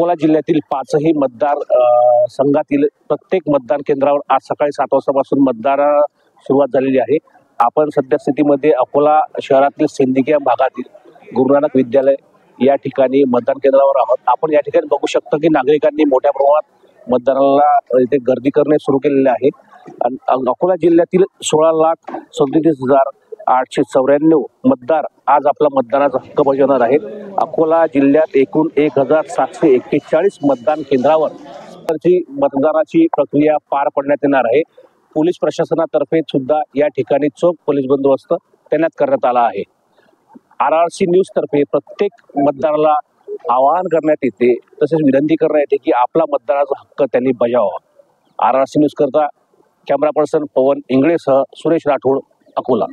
अकोला जिल्ह्यातील पाचही मतदार संघातील प्रत्येक मतदान केंद्रावर आज सकाळी 7 वाजतापासून मतदान सुरुवात झालेली आहे। आपण सध्या स्थितीमध्ये अकोला शहरातील सिंदखेड भागातील गुरुनानक विद्यालय या ठिकाणी मतदान केंद्रावर आहोत। आपण या ठिकाणी बघू शकतो की नागरिकांनी मोठ्या प्रमाणात मतदानाला इथे गर्दी करणे सुरू केलेले आहे। अकोला जिल्ह्यातील 16,37,894 मतदार आज आपला मतदानाचा हक्क बजावणार आहेत। अकोला जिल्ह्यात एकूण 1,741 मतदान केंद्रावर मतदानाची प्रक्रिया पार पडण्यात येणार आहे। पोलीस प्रशासनातर्फे सुद्धा या ठिकाणी चोख पोलीस बंदोबस्त तैनात करण्यात आला आहे। RRC न्यूज तर्फे प्रत्येक मतदाराला आवाहन करण्यात येते, तसेच विनंती करण्यात येते की आपला मतदानाचा हक्क त्यांनी बजावावा। RRC न्यूज करता कॅमेरा पर्सन पवन इंगळेसह सुरेश राठोड, अकोला।